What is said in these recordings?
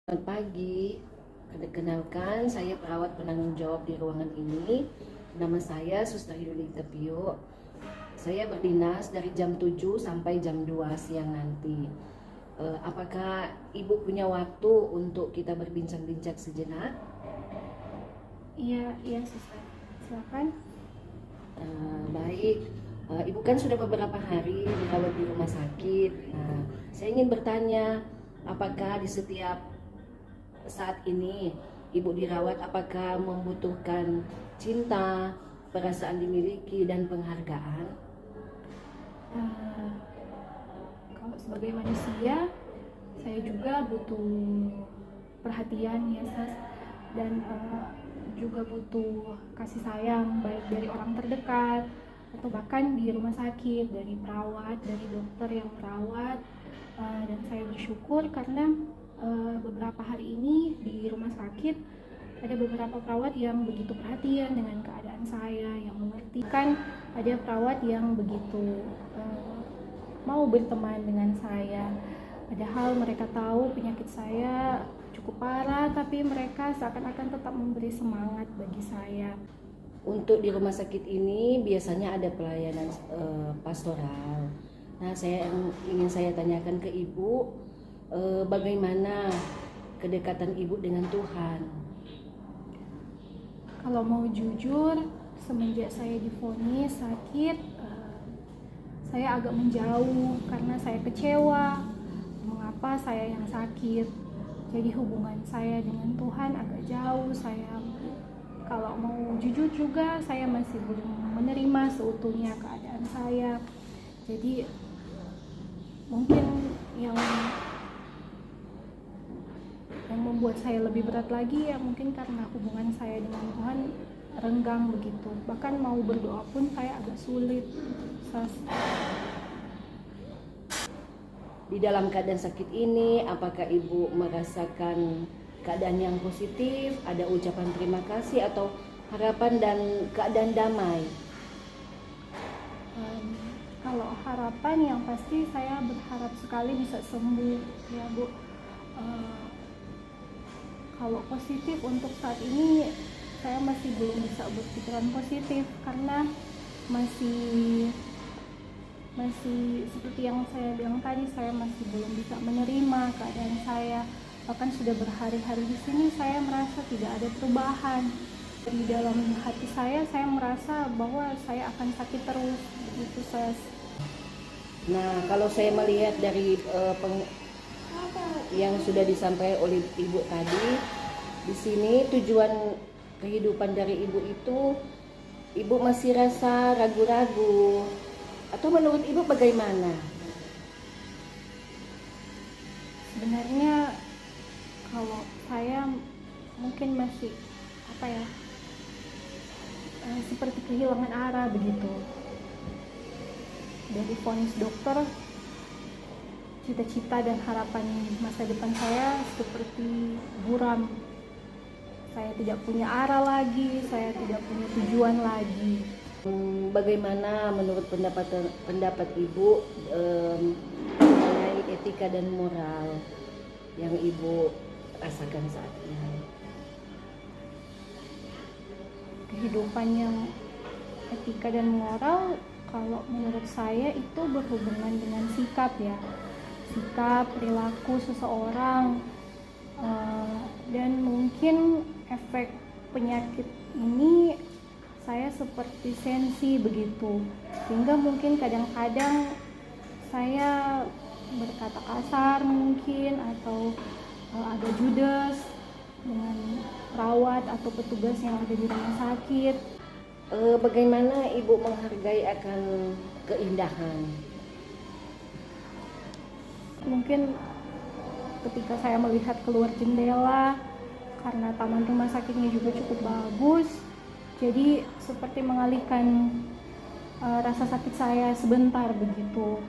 Selamat pagi, kenalkan saya perawat penanggung jawab di ruangan ini. Nama saya Suster Yulita Pio. Saya berdinas dari jam 7 sampai jam 2 siang nanti. Apakah Ibu punya waktu untuk kita berbincang-bincang sejenak? Iya, Suster. Silakan. Baik, Ibu kan sudah beberapa hari dirawat di rumah sakit. Saya ingin bertanya, apakah di setiap saat ini Ibu dirawat, apakah membutuhkan cinta, perasaan dimiliki, dan penghargaan? Eh, Kalau sebagai manusia, saya juga butuh perhatian ya, Sas, dan juga butuh kasih sayang baik dari orang terdekat atau bahkan di rumah sakit dari perawat, dari dokter yang merawat. Dan saya bersyukur karena beberapa hari ini di rumah sakit ada beberapa perawat yang begitu perhatian dengan keadaan saya, yang mengerti. Kan ada perawat yang begitu mau berteman dengan saya, padahal mereka tahu penyakit saya cukup parah, tapi mereka seakan-akan tetap memberi semangat bagi saya. Untuk di rumah sakit ini biasanya ada pelayanan pastoral. Nah, ingin saya tanyakan ke Ibu, bagaimana kedekatan Ibu dengan Tuhan? Kalau mau jujur, semenjak saya divonis sakit, saya agak menjauh karena saya kecewa mengapa saya yang sakit. Jadi hubungan saya dengan Tuhan agak jauh. Kalau mau jujur juga, saya masih belum menerima seutuhnya keadaan saya. Jadi mungkin yang membuat saya lebih berat lagi ya mungkin karena hubungan saya dengan Tuhan renggang begitu. Bahkan mau berdoa pun saya agak sulit. Di dalam keadaan sakit ini, apakah Ibu merasakan keadaan yang positif, ada ucapan terima kasih atau harapan dan keadaan damai? Kalau harapan yang pasti saya berharap sekali bisa sembuh ya Bu. Kalau positif untuk saat ini saya masih belum bisa berpikiran positif karena masih seperti yang saya bilang tadi, saya masih belum bisa menerima keadaan saya. Bahkan sudah berhari-hari di sini saya merasa tidak ada perubahan. Di dalam hati saya merasa bahwa saya akan sakit terus begitu, Sas. Nah, kalau saya melihat dari yang sudah disampaikan oleh Ibu tadi, di sini tujuan kehidupan dari Ibu itu, Ibu masih rasa ragu-ragu, atau menurut Ibu bagaimana? Sebenarnya kalau saya mungkin masih seperti kehilangan arah begitu. Dari vonis dokter, cita-cita dan harapan masa depan saya seperti buram. Saya tidak punya arah lagi, saya tidak punya tujuan lagi. Bagaimana menurut pendapat Ibu mengenai etika dan moral yang Ibu rasakan saat ini? Kehidupan yang etika dan moral, kalau menurut saya itu berhubungan dengan sikap ya, sikap perilaku seseorang, dan mungkin efek penyakit ini saya seperti sensi begitu, sehingga mungkin kadang-kadang saya berkata kasar mungkin, atau agak judes dengan perawat atau petugas yang ada di rumah sakit. Bagaimana Ibu menghargai akan keindahan? Mungkin ketika saya melihat keluar jendela, karena taman rumah sakitnya juga cukup bagus, jadi seperti mengalihkan rasa sakit saya sebentar begitu.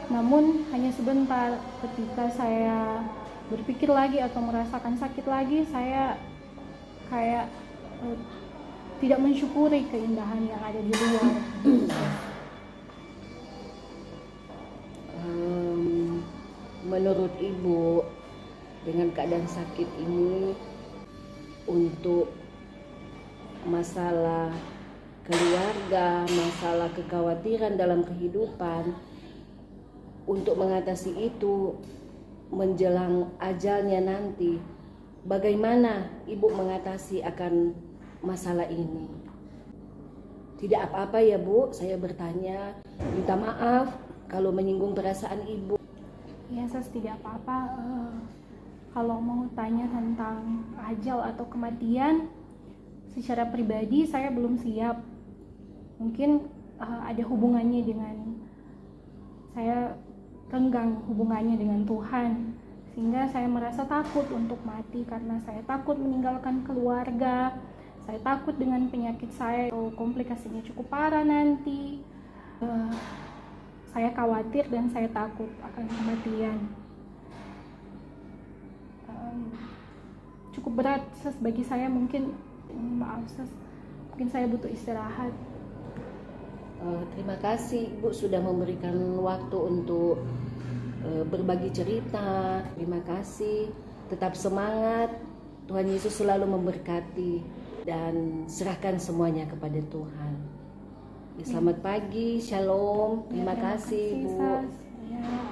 Namun hanya sebentar, ketika saya berpikir lagi atau merasakan sakit lagi, saya kayak tidak mensyukuri keindahan yang ada di luar. Menurut Ibu, dengan keadaan sakit ini untuk masalah keluarga, masalah kekhawatiran dalam kehidupan. Untuk mengatasi itu menjelang ajalnya nanti, bagaimana Ibu mengatasi akan masalah ini? Tidak apa-apa ya Bu, saya bertanya, minta maaf kalau menyinggung perasaan Ibu. Ya Sas, tidak apa-apa. Kalau mau tanya tentang ajal atau kematian, secara pribadi saya belum siap. Mungkin ada hubungannya dengan saya renggang hubungannya dengan Tuhan, sehingga saya merasa takut untuk mati karena saya takut meninggalkan keluarga, saya takut dengan penyakit saya atau komplikasinya cukup parah nanti. Saya khawatir dan saya takut akan kematian. Cukup berat Sas, bagi saya. Mungkin maaf Sas, mungkin saya butuh istirahat. Terima kasih Ibu sudah memberikan waktu untuk berbagi cerita. Terima kasih, tetap semangat. Tuhan Yesus selalu memberkati dan serahkan semuanya kepada Tuhan. Selamat pagi, shalom. Terima kasih Bu. Sas. Ya.